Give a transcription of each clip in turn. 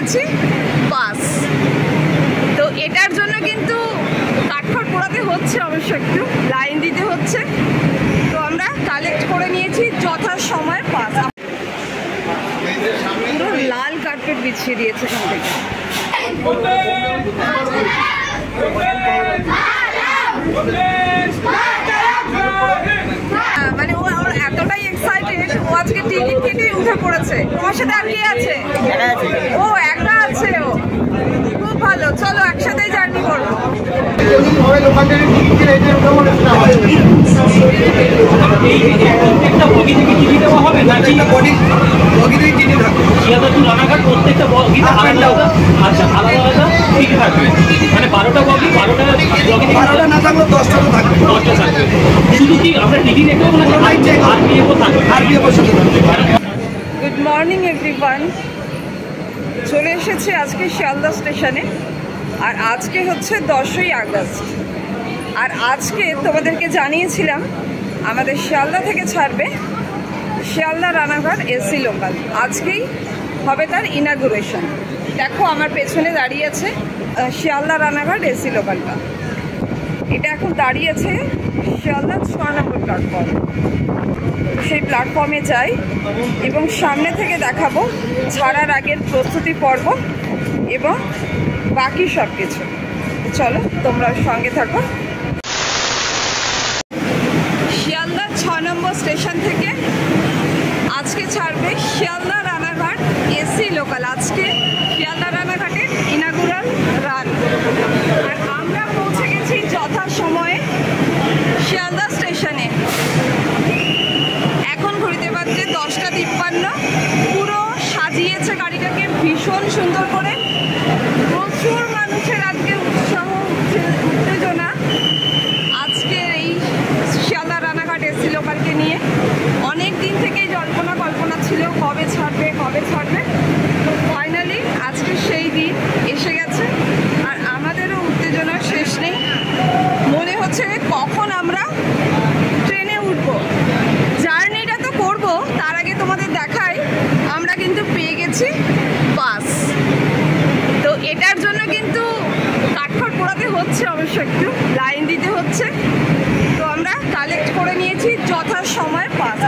নিয়েছি বাস। তো এটার জন্য কিন্তু কাঠখড় পোড়াতে হচ্ছে, অবশ্য একটু লাইন দিতে হচ্ছে। তো আমরা কালেক্ট করে নিয়েছি যথা সময় পাস। পুরো লাল কার্পেট বিছিয়ে দিয়েছে এখান থেকে। মানে ও এতটাই এক্সাইটেড, ও আজকে টিকিট কেটে উঠে পড়েছে। তোমার সাথে আর কে আছে? ও একা আছে। ও খুব ভালো, চলো একসাথেই জার্নি করবো। প্রত্যেকটা বগিতে আলাদা আলাদা টিকিট থাকবে, মানে 12টা বগি 12টা না থাকলে 10টা থাকবে, 10টা থাকবে। শুধু কি আমরা টিকিট একটু গুড মর্নিং এভরিওয়ান, চলে এসেছি আজকে শিয়ালদা স্টেশনে। আর আজকে হচ্ছে 10ই আগস্ট। আর আজকে তোমাদেরকে জানিয়েছিলাম আমাদের শিয়ালদা থেকে ছাড়বে শিয়ালদা রানাঘাট এসি লোকাল। আজকেই হবে তার ইনাগুরেশন। দেখো আমার পেছনে দাঁড়িয়ে আছে শিয়ালদা রানাঘাট এসি লোকালটা। এটা এখন দাঁড়িয়ে আছে শিয়ালদা 6 নম্বর প্ল্যাটফর্ম। সেই প্ল্যাটফর্মে যাই এবং সামনে থেকে দেখাবো ছাড়ার আগের প্রস্তুতি পর্ব এবং বাকি সব কিছু। চলো তোমরা সঙ্গে থাকো। শিয়ালদা 6 নম্বর স্টেশন থেকে আজকে ছাড়বে শিয়ালদা রানাঘাট এসি লোকাল। আজকে শিয়ালদা রানাঘাটের ইনাগুরাল রান। আর আমরা পৌঁছে গেছি যথা সময়ে শিয়ালদা স্টেশনে। এখন ঘুরতে পারছে 10টা 53। পুরো সাজিয়েছে গাড়িটাকে ভীষণ সুন্দর করে। প্রচুর মানুষের আজকে উৎসাহ উত্তেজনা আজকের এই শিয়ালদা রানাঘাট এসি লোকালকে নিয়ে। অনেক দিন থেকেই কল্পনা ছিল কবে ছাড়বে কবে ছাড়বে। তো ফাইনালি আজকে সেই দিন এসে গেছে। আর আমাদেরও উত্তেজনার শেষ নেই। মনে হচ্ছে কখন আমরা ট্রেনে উঠবো। জার্নিটা তো করবো, তার আগে তোমাদের দেখাই আমরা কিন্তু পেয়ে গেছি বাস। তো এটার জন্য কিন্তু কাঠখড় পোড়াতে হচ্ছে, অবশ্য একটু লাইন দিতে হচ্ছে। তো আমরা কালেক্ট করে নিয়েছি যথা সময় পাস।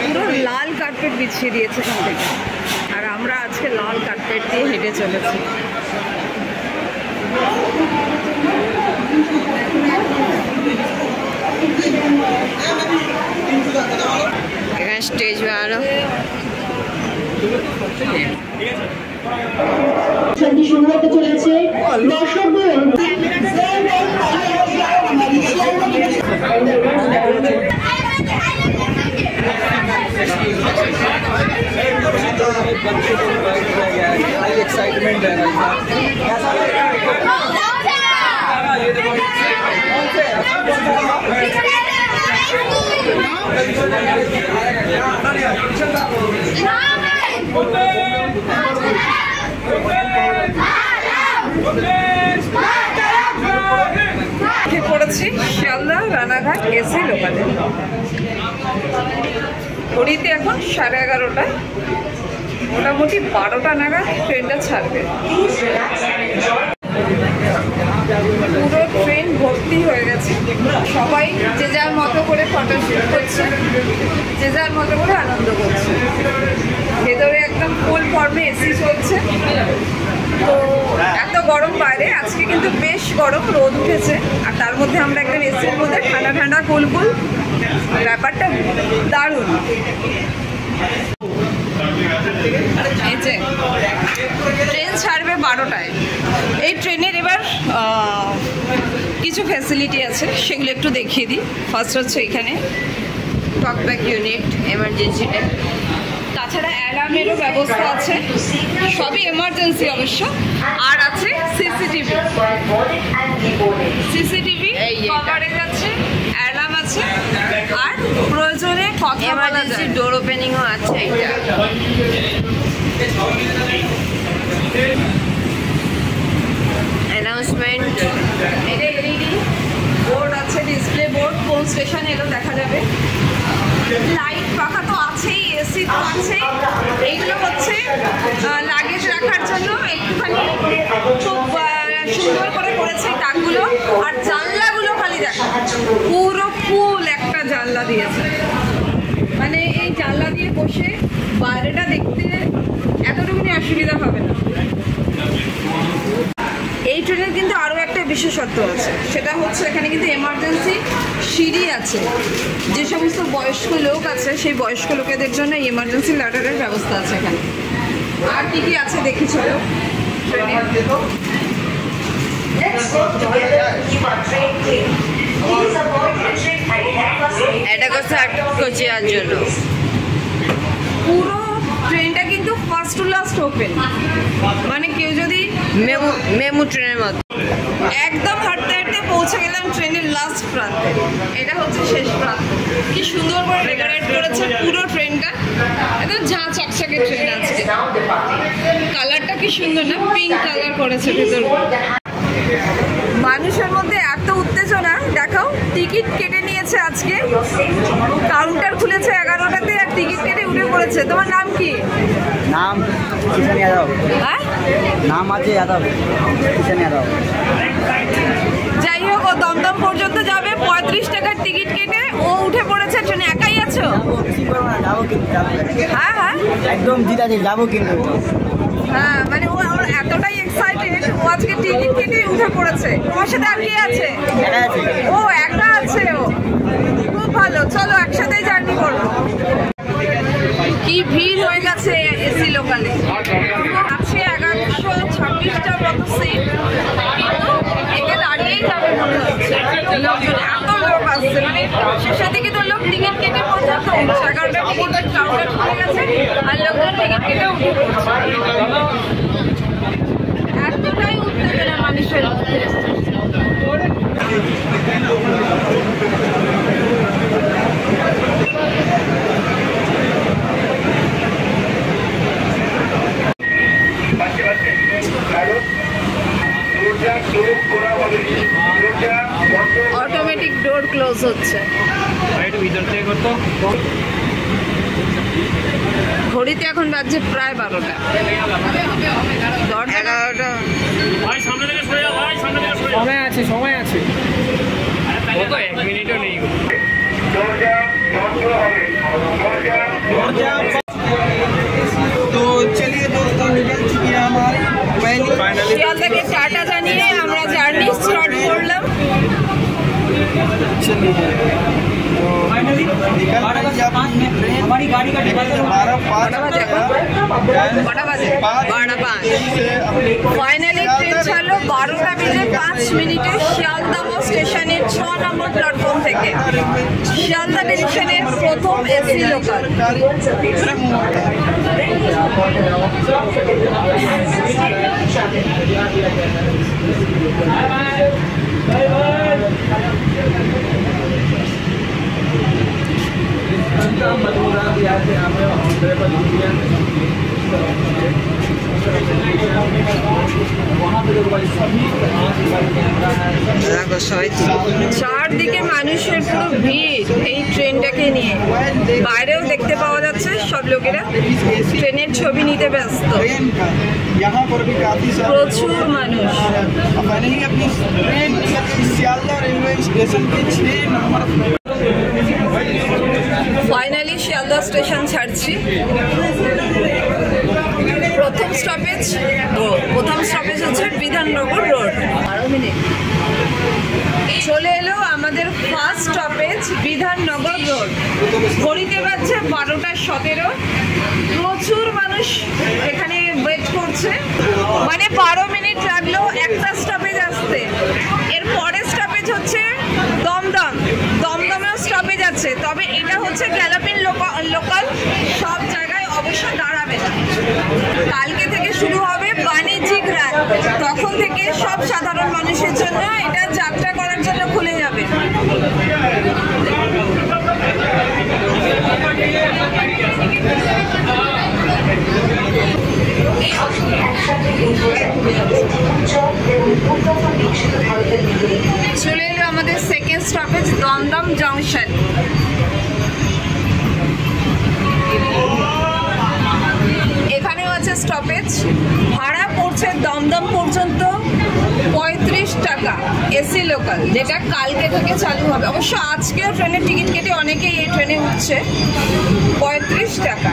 পুরো লাল কার্পেট বিছিয়ে দিয়েছে এখান থেকে। আর আমরা আজকে লাল কার্পেট দিয়ে হেঁটে চলেছি। এখানে স্টেজ বানানো শুরু হতে চলেছে। एक्साइटमेंट है পড়েছি শিয়ালদা রানাঘাট এসি লোকালে। ঘড়িতে এখন 11:30। মোটামুটি 12টা নাগাদ ট্রেনটা ছাড়বে। পুরো ট্রেন ভর্তি হয়ে গেছে। সবাই যে যার মতো করে ফটোশুট করছে, যে যার মতো করে আনন্দ করছে। ভেতরে একদম ফুল ফর্মে এসি চলছে। তো এত গরম বাইরে, আজকে কিন্তু বেশ গরম, রোদ উঠেছে। আর তার মধ্যে আমরা একদম এসির মধ্যে ঠান্ডা ঠান্ডা কুলকুল, ব্যাপারটা দারুণ। এই যে ট্রেন ছাড়বে 12টায়। এই ট্রেনের এবার কিছু ফ্যাসিলিটি আছে, সেগুলো একটু দেখিয়ে দিই। ফার্স্ট হচ্ছে এখানে টকব্যাক ইউনিট, এমার্জেন্সিটা। তাছাড়া অ্যালার্মেরও ব্যবস্থা আছে, সবই এমার্জেন্সি অবশ্য। আর আছে সিসিটিভি কভারেজ আছে, অ্যালার্ম আছে। আর প্রয়োজনে কথা বলা যায়, ডোর ওপেনিংও আছে। এটা অ্যানাউন্সমেন্ট, এটা এলইডি বোর্ড আছে, ডিসপ্লে বোর্ড, কোন স্টেশন এলো দেখা যাবে। লাইট পাখা তো আছেই এসি তো আছেই। এইগুলো হচ্ছে লাগেজ রাখার জন্য একটুখানি খুব সুন্দর করে করেছে টাকগুলো। আর জানলাগুলো খালি দেখো, পুরো ফুল একটা জানলা দিয়েছে। মানে এই জানলা দিয়ে বসে বাইরেটা দেখতে এতটুকুনি অসুবিধা হবে না। এই ট্রেনের কিন্তু আরও একটা বিশেষত্ব আছে, সেটা হচ্ছে এখানে কিন্তু এমার্জেন্সি সিঁড়ি আছে। যে সমস্ত বয়স্ক লোক আছে সেই বয়স্ক লোকেদের জন্য এমার্জেন্সি ল্যাডারের ব্যবস্থা আছে এখানে। আর কি কি আছে দেখি চলো ট্রেনে। এটা করছে কোচিয়ার জন্য। পুরো ট্রেনটা কিন্তু ফার্স্ট টু লাস্ট ওপেন, মানে কেউ যদি মেমু ট্রেনের মতো একদম হাঁটতে হাঁটতে পৌঁছে গেলাম ট্রেনের লাস্ট প্রান্তে। এটা হচ্ছে শেষ প্রান্ত। কি সুন্দর করে ডেকোরেট করেছে পুরো ট্রেনটা, একদম ঝাঁ চকচকে ট্রেন আছে। কালারটা কি সুন্দর না, পিঙ্ক কালার করেছে ভেতর। মানুষের মধ্যে এত উত্তেজনা, দেখাও টিকিট কেটে নিয়েছে আজকে, কাউন্টার খুলেছে 11টাতে আর টিকিট কেটে উঠে পড়েছে। তোমার নাম কি? নাম কিষান যাদব। হ্যাঁ, নাম আছে যাদব, কিষান যাদব। যাই হোক, ও দমদম পর্যন্ত যাবে 35 টাকার টিকিট কেটে ও উঠে পড়েছে ট্রেনে। একাই আছো? হ্যাঁ হ্যাঁ, একদম জিত আছে, যাবো কিন্তু। হ্যাঁ, মানে ও এতটাই এক্সাইটেড, ও আজকে টিকিট কেটে উঠে পড়েছে। তোমার সাথে আর কে আছে? ও একা আছে। ও খুব ভালো, চলো একসাথেই জার্নি করবো। কি ভিড় হয়ে গেছে এসি লোকালে। আছে 1126টা মতো সিট, কিন্তু একে দাঁড়িয়েই যাবে মনে হচ্ছে। লোকজন এত লোক আসছে, মানে শেষের দিকে তো লোক টিকিট কেটে পর্যন্ত উঠছে। 11টা টিকিট কাউন্টার খুলে গেছে আর লোকজন টিকিট কেটে উঠে পড়ছে। এতটাই উত্তেজনা মানুষের মধ্যে। অটোমেটিক ডোর ক্লোজ হচ্ছে। ঘড়িতে এখন বাজছে প্রায় 12টা। 11টা। সময় আছে। এক মিনিটও নেই। তো চলিয়ে दोस्तों निकल चुकी है हमारी শিয়ালদাকে টাটা জানিয়ে আমরা জার্নি স্টার্ট করলাম। हमारी गाड़ी का टिकट 12:05। ফাইনালি ট্রেন ছাড়লো 12টা বেজে 5 মিনিটে শিয়ালদহ স্টেশনের 6 নম্বর প্ল্যাটফর্ম থেকে। শিয়ালদা ডিভিশনের প্রথম এসি লোকাল। চারদিকে মানুষের পুরো ভিড় এই ট্রেনটাকে নিয়ে। বাইরেও দেখতে পাওয়া যাচ্ছে সব লোকেরা ট্রেনের ছবি নিতে ব্যস্ত। প্রচুর মানুষ। ফাইনালি শিয়ালদহ স্টেশন ছাড়ছি। প্রথম স্টপেজ হচ্ছে বিধাননগর রোড। 12 মিনিট চলে এলো আমাদের ফার্স্ট স্টপেজ বিধাননগর রোড। ঘড়িতে বাজছে 12:17। প্রচুর মানুষ এখানে ওয়েট করছে, মানে 12 মিনিট লাগলো একটা স্টপেজ আসতে। এর পরের স্টপেজ হচ্ছে দমদম। দমদমেও স্টপেজ আছে, তবে এটা হচ্ছে গ্যালাপিন লোকাল, সব জায়গায় অবশ্য দাঁড়াবে না। কালকে থেকে শুরু হবে বাণিজ্যিক রাত, তখন থেকে সব সাধারণ মানুষের জন্য এটা যাত্রা করার জন্য খুলে যাবে। চলে এলো আমাদের সেকেন্ড স্টপেজ দমদম জংশন। ভাড়া পড়ছে দমদম পর্যন্ত 35 টাকা এসি লোকাল, যেটা কালকে থেকে চালু হবে। অবশ্য আজকেও ট্রেনের টিকিট কেটে অনেকেই এই ট্রেনে উঠছে। 35 টাকা।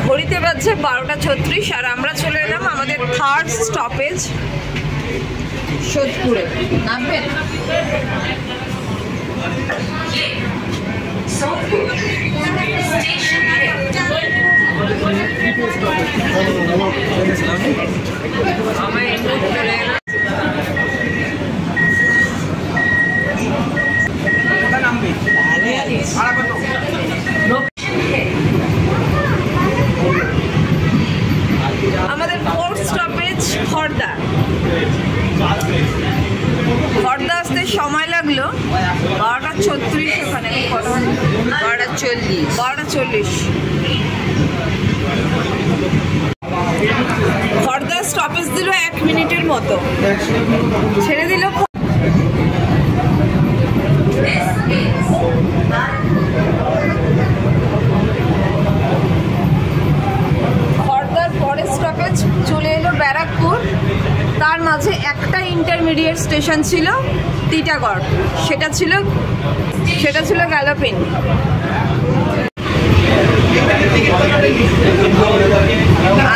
ঘড়িতে বাজছে 12:36 আর আমরা চলে এলাম আমাদের থার্ড স্টপেজ সোদপুরে। নামবেন? আমাদের ফোর্থ স্টপেজ খড়দা। খড়দা আসতে সময় লাগলো 12:36। ওখানে 12:40। খড়দা স্টপেজ দিল 1 মিনিটের মতো, ছেড়ে দিল। খড়দার পরের স্টপেজ চলে এলো ব্যারাকপুর। তার মাঝে একটা ইন্টারমিডিয়েট স্টেশন ছিল টিটাগড়, সেটা ছিল গ্যালোপিন।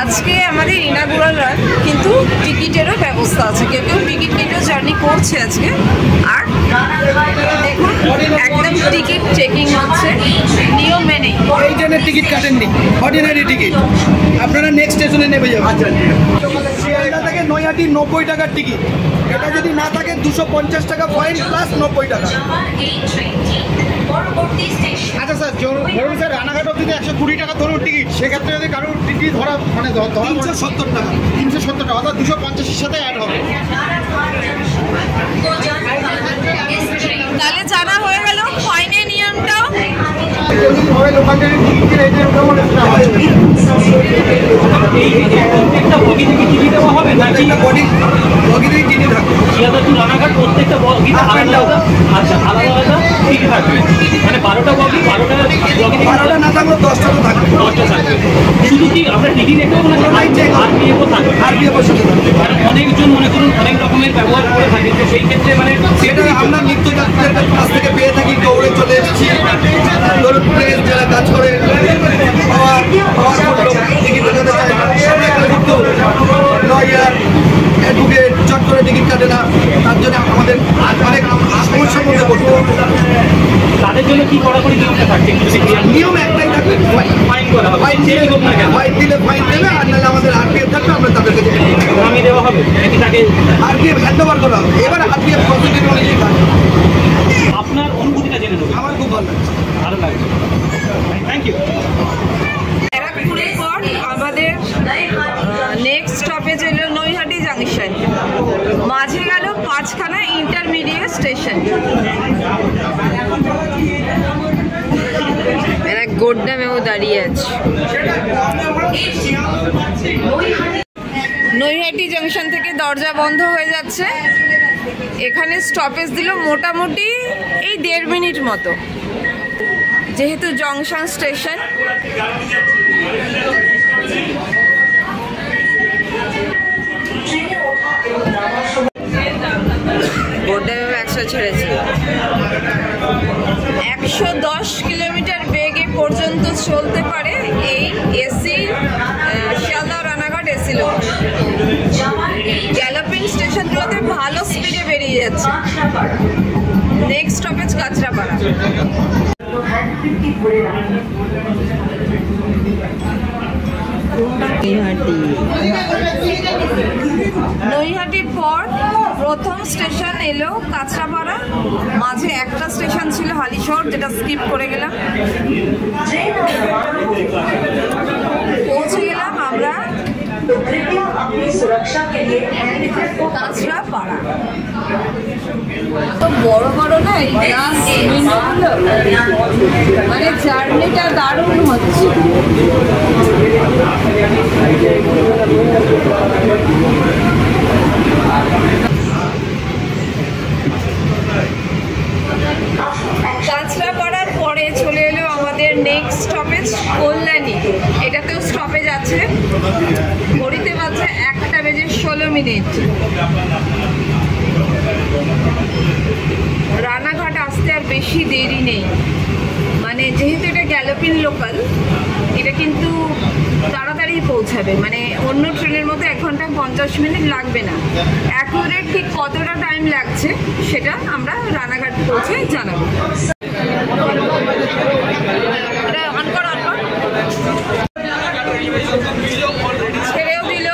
আজকে আমাদের ইনাগুরাল রান, কিন্তু টিকিটেরও ব্যবস্থা আছে। কেউ টিকিট কেটেও জার্নি করছে আজকে। আর দেখুন একদম টিকিট চেকিং হচ্ছে নিয়ম মেনেই। এই ট্রেনের টিকিট কাটেননি, অর্ডিনারি টিকিট আপনারা নেক্সট স্টেশনে নেমে যাবেন। শিয়ালদা থেকে নৈহাটি 90 টাকার টিকিট। এটা যদি না থাকে 250 টাকা ফাইন প্লাস 90 টাকা। আচ্ছা স্যার, ধরুন স্যার রানাঘাট অব্দি 120 টাকা ধরুন টিকিট, সেক্ষেত্রে যদি কারোর টিকিট ধরা 370 টাকা, 370 টাকা অর্থাৎ 250-এর সাথে অ্যাড হবে। তাহলে জানা হয়ে গেল ফাইনের নিয়মটাও। প্রত্যেকটা বগি থেকে টিভি দেওয়া হবে নাকি? বগি থেকে টিভি থাকবে। শিয়ালদা টু রানাঘাট প্রত্যেকটা বগিতে আলাদা আলাদা টিভি থাকবে। মানে 12টা বগি, 12টা না থাকলে 10টা তো থাকবে। 10টা থাকবে। শুধু কি আমরা টিভি দেখবো না, আরপিএফও থাকবে? আরপিএফের সাথে থাকবে। অনেকজন মনে করুন অনেক রকমের ব্যবহার করে থাকে, তো সেই ক্ষেত্রে মানে সেটা আমরা নিত্যযাত্রীদের কাছ থেকে পেয়ে থাকি। দৌড়ে চলে এসেছি, ধরুন প্রেস যারা কাজ করে টিকিট কাটাতে চায়, লয়ার অ্যাডভোকেট চট করে টিকিট কাটে না, তার জন্য আমাদের অনেক সমস্যার মধ্যে পড়তে হবে। তাদের জন্য কি কড়াকড়ি নিয়মটা থাকছে? নিয়ম একটাই থাকবে, ফাইন করা হবে। ফাইন দিলে ফাইন দেবে, আর নাহলে আমাদের আরপিএফ থাকবে, আমরা তাদেরকে নামিয়ে দেওয়া হবে নাকি তাকে আরপিএফ হ্যান্ড ওভার করা হবে। এবার আরপিএফ প্রসিডিউর অনুযায়ী থাকবে। আপনার অনুভূতিটা জেনে নেব। আমার খুব ভালো লাগছে। ভালো লাগছে, থ্যাংক ইউ। ব্যারাকপুরের পর আমাদের নেক্সট স্টপেজ এলো নৈহাটি জাংশন। মাঝে গেল 5খানা ইন্টারমিডিয়েট স্টেশন। এরা গোড্ডামেও দাঁড়িয়ে আছে। নৈহাটি জাংশন থেকে দরজা বন্ধ হয়ে যাচ্ছে। এখানে স্টপেজ দিল মোটামুটি এই 1.5 মিনিট মতো, যেহেতু জংশন স্টেশন। বোর্ডে 100 ছেড়েছে। 110 কিলোমিটার বেগে পর্যন্ত চলতে পারে এই AC Sealdah Ranaghat AC local. Galloping স্টেশনগুলোতে ভালো স্পিডে বেরিয়ে যাচ্ছে। Next stoppage Kanchrapara. নৈহাটির পর প্রথম স্টেশন এলো কাঁচরাপাড়া। মাঝে একটা স্টেশন ছিল হালিশহর, যেটা স্কিপ করে গেলাম। পৌঁছে গেলাম আমরা কাঁচরাপাড়া। তো বড় বড় না এই গ্লাস উইন্ডোগুলো, মানে জার্নিটা দারুণ হচ্ছে। কাঁচরাপাড়ার পরে চলে এলো আমাদের নেক্সট স্টপেজ কল্যাণী। এটাতেও স্টপেজ আছে। ঘড়িতে বাজে 1:16। রানাঘাট আসতে আর বেশি দেরি নেই, মানে যেহেতু এটা গ্যালোপিন লোকাল, এটা কিন্তু তাড়াতাড়ি পৌঁছাবে, মানে অন্য ট্রেনের মতো 1 ঘন্টা 50 মিনিট লাগবে না। অ্যাকুরেট ঠিক কতটা টাইম লাগছে সেটা আমরা রানাঘাট পৌঁছে জানাবো। এটা অন কর, অন কর। ছেড়েও দিল,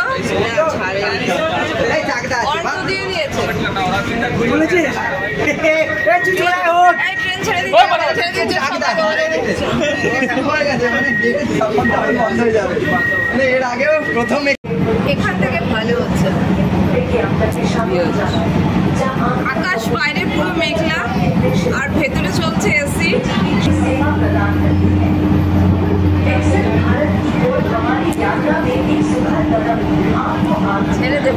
অর্থ দিয়ে দিয়েছে। এই ট্রেন ছেড়ে দিয়েছে। এখান থেকে ভালো হচ্ছে। আকাশ বাইরে পুরো মেঘলা আর ভেতরে চলছে এসি। ছেড়ে দেব।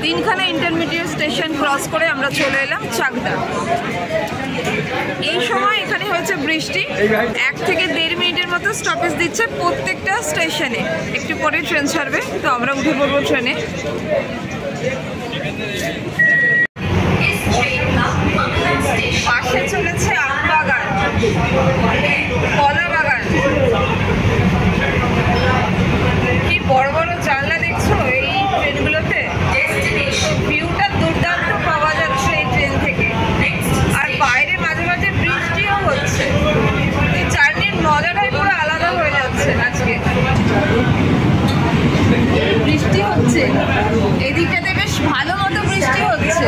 তিনখানা ইন্টারমিডিয়েট স্টেশন ক্রস করে আমরা চলে এলাম চাকদা। এই সময় এখানে হয়েছে বৃষ্টি। 1 থেকে 1.5 মিনিটের মতো স্টপেজ দিচ্ছে প্রত্যেকটা স্টেশনে। একটু পরে ট্রেন ছাড়বে, তো আমরা উঠে পড়বো ট্রেনে। পাশে চলেছে আম বাগান, কলা বাগান। কি বড় বড় জানলা দেখছো এই ট্রেনগুলোতে। ভিউটা দুর্দান্ত পাওয়া যাচ্ছে এই ট্রেন থেকে। আর বাইরে মাঝে মাঝে বৃষ্টিও হচ্ছে। এই জার্নির মজাটাই পুরো আলাদা হয়ে যাচ্ছে আজকে। বৃষ্টি হচ্ছে, এদিকটাতে বেশ ভালো মতো বৃষ্টি হচ্ছে।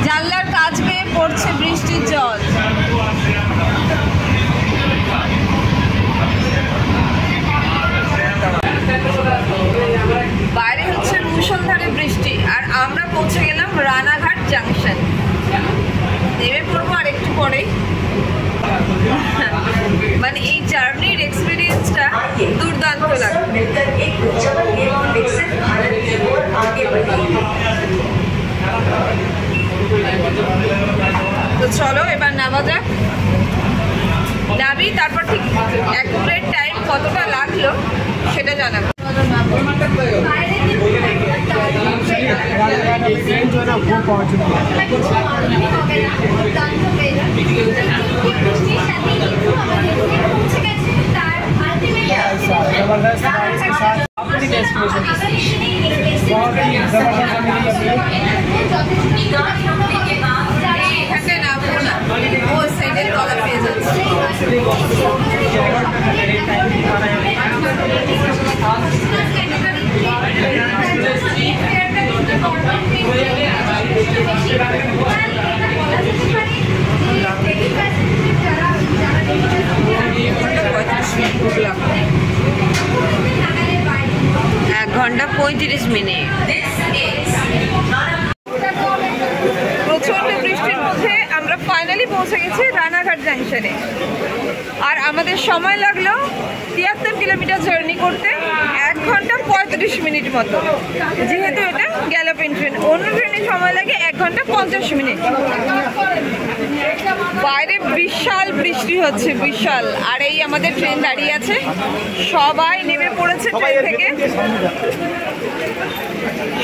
জানলার কাছ বেয়ে পড়ছে বৃষ্টির জল। বাইরে হচ্ছে মুষলধারে বৃষ্টি, আর আমরা পৌঁছে গেলাম রানাঘাট জাংশন। নেমে পড়বো আর একটু পরেই। মানে এই জার্নির এক্সপিরিয়েন্সটা দুর্দান্ত লাগবে। তো চলো এবার নামা যাক। নামি তারপর ঠিক অ্যাকুরেট টাইম কতটা লাগলো সেটা জানাবো। এখানে নামবো না, ও সাইডের তলা পেয়ে যাচ্ছে। এক ঘন্টা 35 মিনিট। প্রচন্ড বৃষ্টির মধ্যে আমরা ফাইনালি পৌঁছে গেছি রানাঘাট জাংশনে। আর আমাদের সময় লাগলো 73 কিলোমিটার জার্নি করতে 1 ঘন্টা 35 মিনিট মতো, যেহেতু এটা গ্যালোপিং ট্রেন। অন্য ট্রেনে সময় লাগে 1 ঘন্টা 50 মিনিট। বাইরে বিশাল বৃষ্টি হচ্ছে, বিশাল। আর এই আমাদের ট্রেন দাঁড়িয়ে আছে, সবাই নেমে পড়েছে ট্রেন থেকে,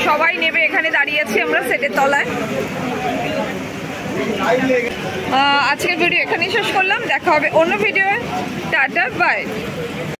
সবাই নেমে এখানে দাঁড়িয়ে আছি আমরা সেটের তলায়। আজকের ভিডিও এখানেই শেষ করলাম, দেখা হবে অন্য ভিডিও। Tata, by.